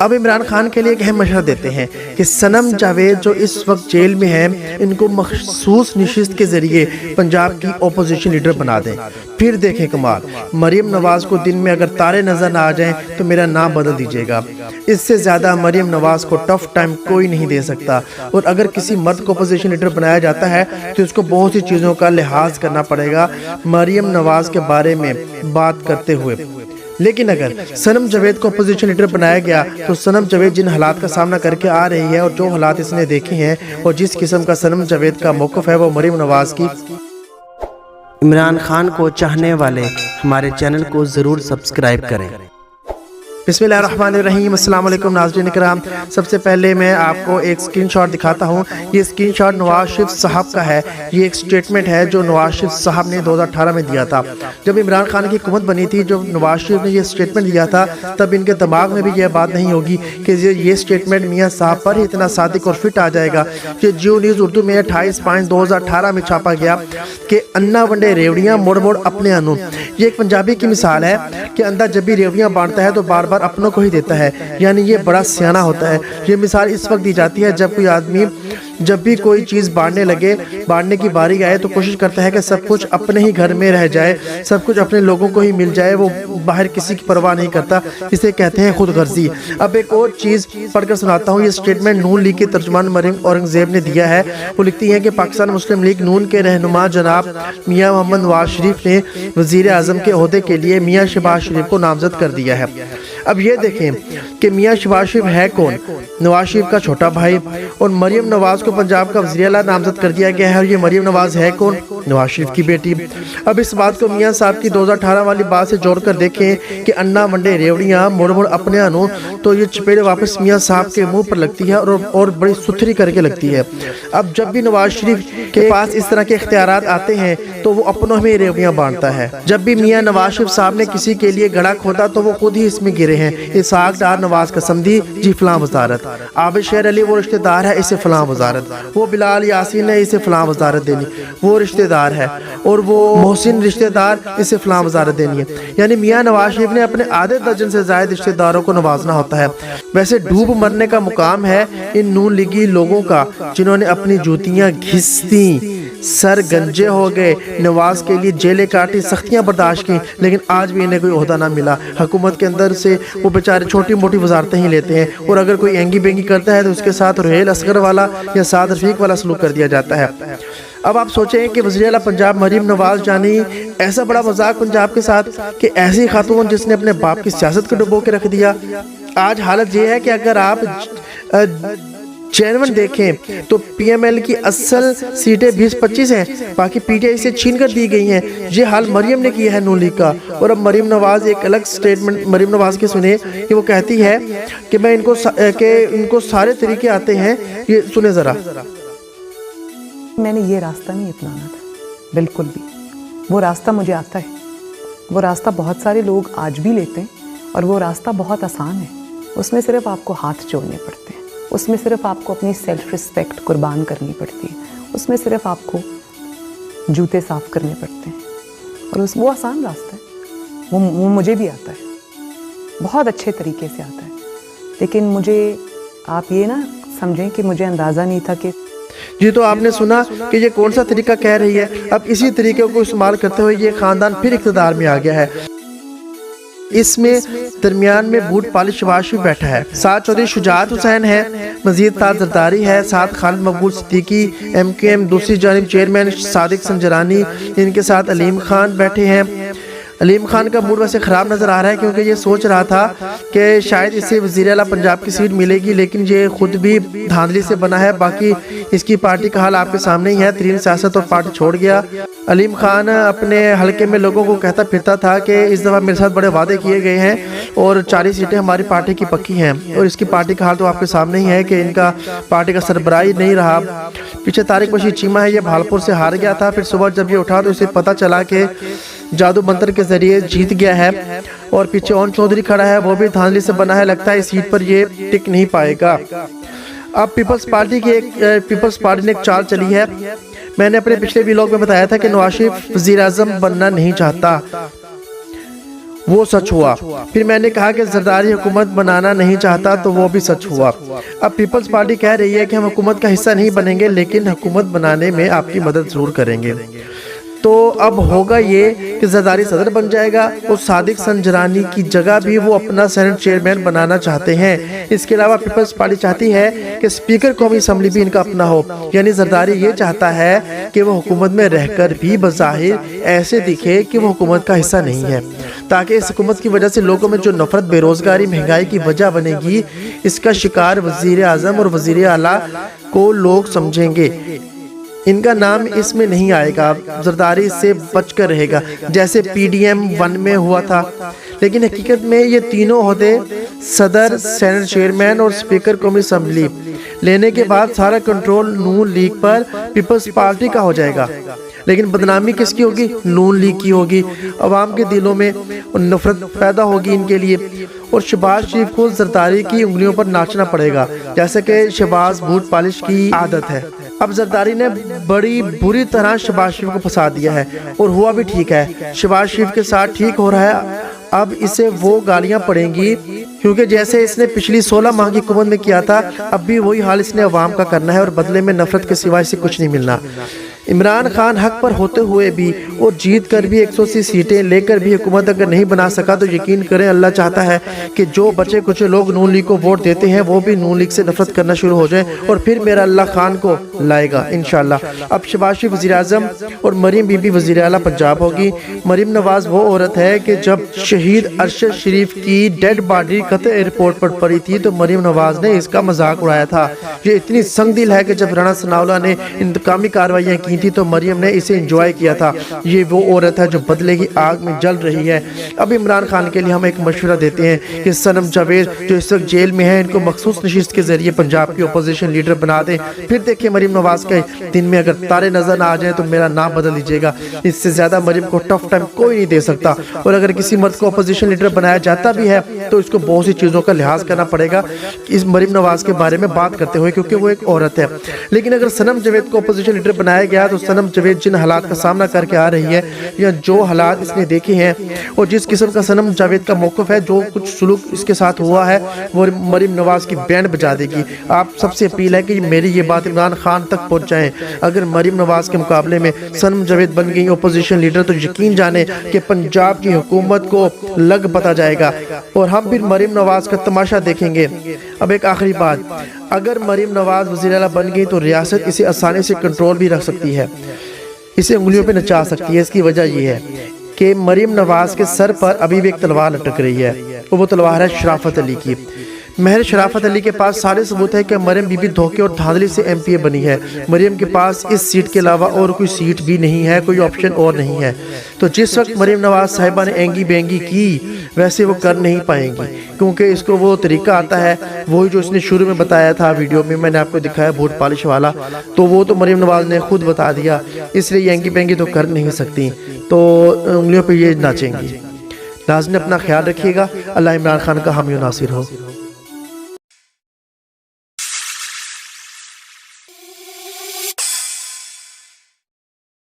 اب عمران خان کے لیے ایک اہم مشورہ دیتے ہیں کہ صنم جاوید جو اس وقت جیل میں ہیں ان کو مخصوص نشست کے ذریعے پنجاب کی اپوزیشن لیڈر بنا دیں۔ پھر دیکھیں کمال، مریم نواز کو دن میں اگر تارے نظر نہ آ جائیں تو میرا نام بدل دیجیے گا۔ اس سے زیادہ مریم نواز کو ٹف ٹائم کوئی نہیں دے سکتا، اور اگر کسی مرد کو اپوزیشن لیڈر بنایا جاتا ہے تو اس کو بہت سی چیزوں کا لحاظ کرنا پڑے گا مریم نواز کے بارے میں بات کرتے ہوئے۔ لیکن اگر صنم جاوید کو اپوزیشن لیڈر بنایا گیا تو صنم جاوید جن حالات کا سامنا کر کے آ رہی ہے اور جو حالات اس نے دیکھے ہیں اور جس قسم کا صنم جاوید کا موقف ہے وہ مریم نواز کی۔ عمران خان کو چاہنے والے ہمارے چینل کو ضرور سبسکرائب کریں۔ بسم اللہ الرحمن الرحیم، السلام علیکم ناظرین کرام۔ سب سے پہلے میں آپ کو ایک سکرین شاٹ دکھاتا ہوں۔ یہ سکرین شاٹ نواز شریف صاحب کا ہے۔ یہ ایک سٹیٹمنٹ ہے جو نواز شریف صاحب نے 2018 میں دیا تھا جب عمران خان کی حکومت بنی تھی۔ جب نواز شریف نے یہ سٹیٹمنٹ دیا تھا تب ان کے دماغ میں بھی یہ بات نہیں ہوگی کہ یہ سٹیٹمنٹ میاں صاحب پر ہی اتنا صادق اور فٹ آ جائے گا۔ یہ جیو نیوز اردو میں 28/5/2018 میں چھاپا گیا کہ انا ونڈے ریوڑیاں موڑ موڑ اپنے انو۔ یہ ایک پنجابی کی مثال ہے کہ اندھا جب بھی ریوڑیاں بانٹتا ہے تو بار بار اپنوں کو ہی دیتا ہے، یعنی یہ بڑا سیانہ ہوتا ہے۔ یہ مثال اس وقت دی جاتی ہے جب کوئی آدمی جب بھی کوئی چیز بانٹنے کی باری آئے تو کوشش کرتا ہے کہ سب کچھ اپنے ہی گھر میں رہ جائے، سب کچھ اپنے لوگوں کو ہی مل جائے، وہ باہر کسی کی پرواہ نہیں کرتا۔ اسے کہتے ہیں خود غرضی۔ اب ایک اور چیز پڑھ کر سناتا ہوں۔ یہ سٹیٹمنٹ نون لیگ کے ترجمان مریم اورنگزیب نے دیا ہے۔ وہ لکھتی ہیں کہ پاکستان مسلم لیگ نون کے رہنما جناب میاں محمد نواز شریف نے وزیر اعظم کے عہدے کے لیے میاں شہباز شریف کو نامزد کر دیا ہے۔ اب یہ دیکھیں کہ میاں شہباز شریف ہے کون؟ نواز شریف کا چھوٹا بھائی، اور مریم نواز کو پنجاب کا وزیر اعلیٰ نامزد کر دیا گیا ہے، اور یہ مریم نواز ہے کون؟ نواز شریف کی بیٹی۔ اب اس بات کو میاں صاحب کی 2018 والی بات سے جوڑ کر دیکھیں کہ انا ونڈے ریوڑیاں موڑ موڑ اپنے انو، تو یہ چپیڑ واپس میاں صاحب کے منہ پر لگتی ہے اور بڑی ستھری کر کے لگتی ہے۔ اب جب بھی نواز شریف کے پاس اس طرح کے اختیارات آتے ہیں تو وہ اپنوں میں ریوڑیاں بانٹتا ہے۔ جب بھی میاں نواز شریف صاحب نے کسی کے لیے گڑا کھودا تو وہ خود ہی اس میں گرے ہیں۔ اسحاق ڈار نواز قسمدی جی فلاں وزارت، عابد شیر علی وہ رشتہ دار ہے اسے فلاں وزارت، وہ بلال یاسین ہے اسے فلاں وزارت دینی، وہ رشتہ دار ہے، اور وہ محسن رشتہ دار اسے فلاں وزارت دینی ہے۔ یعنی میاں نواز شریف نے اپنے آدھے درجن سے زائد رشتہ داروں کو نوازنا ہوتا ہے۔ ویسے ڈوب مرنے کا مقام ہے ان نون لیگی لوگوں کا جنہوں نے اپنی جوتیاں گھس دیں، سر گنجے ہو گئے، نواز کے لیے جیلیں کاٹی، سختیاں برداشت کی، لیکن آج بھی انہیں کوئی عہدہ نہ ملا۔ حکومت کے اندر سے وہ بیچارے چھوٹی موٹی وزارتیں ہی لیتے ہیں، اور اگر کوئی اینگی بینگی کرتا ہے تو اس کے ساتھ ریل اصغر والا یا سعد رفیق والا سلوک کر دیا جاتا ہے۔ اب آپ سوچیں کہ وزیر اعلیٰ پنجاب مریم نواز جانی ایسا بڑا مذاق پنجاب کے ساتھ کہ ایسی خاتون جس نے اپنے باپ کی سیاست کو ڈبو کے رکھ دیا۔ آج حالت یہ ہے کہ اگر آپ جینون دیکھیں تو پی ایم ایل کی اصل سیٹیں 20-25 ہیں، باقی پی ٹی آئی سے چھین کر دی گئی ہیں۔ یہ حال مریم نے کیا ہے نون لیگ کا۔ اور اب مریم نواز ایک الگ سٹیٹمنٹ مریم نواز کی سنیں کہ وہ کہتی ہے کہ میں ان کو سارے طریقے آتے ہیں۔ یہ سنیں ذرا۔ میں نے یہ راستہ نہیں اپنانا تھا بالکل بھی، وہ راستہ مجھے آتا ہے، وہ راستہ بہت سارے لوگ آج بھی لیتے ہیں، اور وہ راستہ بہت آسان ہے۔ اس میں صرف آپ کو ہاتھ جوڑنے پڑتے ہیں، اس میں صرف آپ کو اپنی سیلف رسپیکٹ قربان کرنی پڑتی ہے، اس میں صرف آپ کو جوتے صاف کرنے پڑتے ہیں، اور وہ آسان راستہ ہے، وہ مجھے بھی آتا ہے، بہت اچھے طریقے سے آتا ہے۔ لیکن مجھے آپ یہ نہ سمجھیں کہ مجھے اندازہ نہیں تھا کہ جی تو آپ نے سنا کہ یہ کون سا طریقہ کہہ رہی ہے۔ اب اسی طریقے کو استعمال کرتے ہوئے یہ خاندان پھر اقتدار میں آ گیا ہے۔ اس میں درمیان میں بوٹ پالش شہباز شریف بیٹھا ہے، ساتھ چودھری شجاعت حسین ہے، مزید تاج زرداری ہے، ساتھ خالد مقبول صدیقی ایم کیو ایم، دوسری جانب چیئرمین صادق سنجرانی، ان کے ساتھ علیم خان بیٹھے ہیں۔ علیم خان کا موڈ ویسے خراب نظر آ رہا ہے کیونکہ یہ سوچ رہا تھا کہ شاید اسے وزیر اعلیٰ پنجاب کی سیٹ ملے گی، لیکن یہ خود بھی دھاندلی سے بنا ہے۔ باقی اس کی پارٹی کا حال آپ کے سامنے ہی ہے، ترین سیاست اور پارٹی چھوڑ گیا۔ علیم خان اپنے حلقے میں لوگوں کو کہتا پھرتا تھا کہ اس دفعہ میرے ساتھ بڑے وعدے کیے گئے ہیں اور 40 سیٹیں ہماری پارٹی کی پکی ہیں، اور اس کی پارٹی کا حال تو آپ کے سامنے ہی ہے کہ ان کا پارٹی کا سربراہی نہیں رہا۔ پیچھے طارق بشیر چیمہ ہے، یہ بھالپور سے ہار گیا تھا، پھر صبح جب یہ اٹھا تو اسے پتہ چلا کہ جادو منتر کے ذریعے جیت گیا ہے، اور پیچھے اون چودھری کھڑا ہے، وہ بھی دھاندلی سے بنا ہے، لگتا ہے اس سیٹ پر یہ ٹک نہیں پائے گا۔ اب پیپلز پارٹی نے ایک چال چلی ہے۔ میں نے اپنے پچھلے ویلاگ میں بتایا تھا کہ نواز شریف وزیر اعظم بننا نہیں چاہتا، وہ سچ ہوا۔ پھر میں نے کہا کہ زرداری حکومت بنانا نہیں چاہتا تو وہ بھی سچ ہوا۔ اب پیپلز پارٹی کہہ رہی ہے کہ ہم حکومت کا حصہ نہیں بنیں گے لیکن حکومت بنانے میں آپ کی مدد ضرور کریں گے۔ تو اب ہوگا یہ کہ زرداری صدر بن جائے گا اور صادق سنجرانی کی جگہ بھی وہ اپنا سینٹ چیئرمین بنانا چاہتے ہیں۔ اس کے علاوہ پیپلز پارٹی چاہتی ہے کہ اسپیکر قومی اسمبلی بھی ان کا اپنا ہو، یعنی زرداری یہ چاہتا ہے کہ وہ حکومت میں رہ کر بھی بظاہر ایسے دکھے کہ وہ حکومت کا حصہ نہیں ہے، تاکہ اس حکومت کی وجہ سے لوگوں میں جو نفرت، بے روزگاری، مہنگائی کی وجہ بنے گی، اس کا شکار وزیر اعظم اور وزیر اعلیٰ کو لوگ سمجھیں گے۔ ان کا نام اس میں نہیں آئے گا، زرداری سے بچ کر رہے گا جیسے پی ڈی ایم 1 میں ہوا تھا۔ لیکن حقیقت میں یہ تینوں عہدے صدر، سینٹ چیئرمین اور اسپیکر قومی اسمبلی لینے کے بعد سارا کنٹرول نون لیگ پر پیپلز پارٹی کا ہو جائے گا۔ لیکن بدنامی کس کی ہوگی؟ نون لیگ کی ہوگی۔ عوام کے دلوں میں نفرت پیدا ہوگی ان کے لیے، اور شہباز شریف کو زرداری کی انگلیوں پر ناچنا پڑے گا جیسے کہ شہباز بوٹ پالش کی عادت ہے۔ اب زرداری نے بڑی بری طرح شہباز شریف کو پھنسا دیا ہے، اور ہوا بھی ٹھیک ہے۔ شہباز شریف کے ساتھ ٹھیک ہو رہا ہے، اب اسے وہ گالیاں پڑیں گی، کیونکہ جیسے اس نے پچھلی 16 ماہ کی حکومت میں کیا تھا، اب بھی وہی حال اس نے عوام کا کرنا ہے، اور بدلے میں نفرت کے سوائے سے کچھ نہیں ملنا۔ عمران خان حق پر ہوتے ہوئے بھی اور جیت کر بھی 180 سیٹیں لے کر بھی حکومت اگر نہیں بنا سکا تو یقین کریں اللہ چاہتا ہے کہ جو بچے کچھ لوگ نون لیگ کو ووٹ دیتے ہیں وہ بھی نون لیگ سے نفرت کرنا شروع ہو جائیں، اور پھر میرا اللہ خان کو لائے گا انشاءاللہ۔ اب شہباز شریف وزیر اعظم اور مریم بی بی وزیر اعلیٰ پنجاب ہوگی۔ مریم نواز وہ عورت ہے کہ جب شہید ارشد شریف کی ڈیڈ باڈی قطع ایئرپورٹ پر پڑی تھی تو مریم نواز نے اس کا مذاق اڑایا تھا۔ یہ اتنی سنگ دل ہے کہ جب رانا ثناءاللہ نے انتقامی کارروائیاں کی تھی تو مریم نے اسے انجوائے کیا تھا۔ یہ وہ عورت ہے جو بدلے کی آگ میں جل رہی ہے۔ اب عمران خان کے لیے ہم ایک مشورہ دیتے ہیں کہ صنم جاوید جو اس وقت جیل میں ہیں ان کو مخصوص نشست کے ذریعے پنجاب کی اپوزیشن لیڈر بنا دیں۔ پھر دیکھیں مریم نواز کے دن میں اگر تارے نظر نہ آ جائیں تو میرا نام بدل دیجیے گا۔ اس سے زیادہ مریم کو ٹف ٹائم کوئی نہیں دے سکتا، اور اگر کسی مرد کو اپوزیشن لیڈر بنایا جاتا بھی ہے تو اس کو بہت سی چیزوں کا لحاظ کرنا پڑے گا اس مریم نواز کے بارے میں بات کرتے ہوئے، کیونکہ وہ ایک عورت ہے۔ لیکن اگر صنم جاوید کو اپوزیشن لیڈر بنایا گیا تو صنم جاوید جن حالات کا سامنا کر کے آ رہی ہے یا جو حالات اس نے دیکھے ہیں اور جس قسم کا صنم جاوید کا موقف ہے، جو کچھ سلوک اس کے ساتھ ہوا ہے، وہ مریم نواز کی بینڈ بجا دے گی۔ آپ سب سے اپیل ہے کہ میری یہ بات عمران خان تک پہنچ جائیں۔ اگر مریم نواز کے مقابلے میں صنم جاوید بن گئی اپوزیشن لیڈر تو یقین جانیں کہ پنجاب کی حکومت کو لگ پتا جائے گا، اور ہم پھر مریم نواز کا تماشا دیکھیں گے۔ اب ایک آخری بات، اگر مریم نواز وزیر اعلیٰ بن گئی تو ریاست اسے آسانی سے کنٹرول بھی رکھ سکتی ہے، اسے انگلیوں پہ نچا سکتی ہے۔ اس کی وجہ یہ ہے کہ مریم نواز کے سر پر ابھی بھی ایک تلوار لٹک رہی ہے، اور وہ تلوار ہے شرافت علی کی۔ مہر شرافت علی کے پاس سارے ثبوت ہے کہ مریم بی بی دھوکے اور دھاندلی سے ایم پی اے بنی ہے۔ مریم کے پاس اس سیٹ کے علاوہ اور کوئی سیٹ بھی نہیں ہے، کوئی آپشن اور نہیں ہے۔ تو جس وقت مریم نواز صاحبہ نے اینگی بینگی کی ویسے وہ کر نہیں پائیں گی، کیونکہ اس کو وہ طریقہ آتا ہے، وہی جو اس نے شروع میں بتایا تھا ویڈیو میں نے آپ کو دکھایا بوٹ پالش والا، تو وہ تو مریم نواز نے خود بتا دیا، اس لیے اینگی بینگی تو کر نہیں سکتی، تو انگلیوں پہ یہ ناچیں گی۔ ناظرین اپنا خیال رکھیے گا، اللہ عمران خان کا حامی و ناصر ہو۔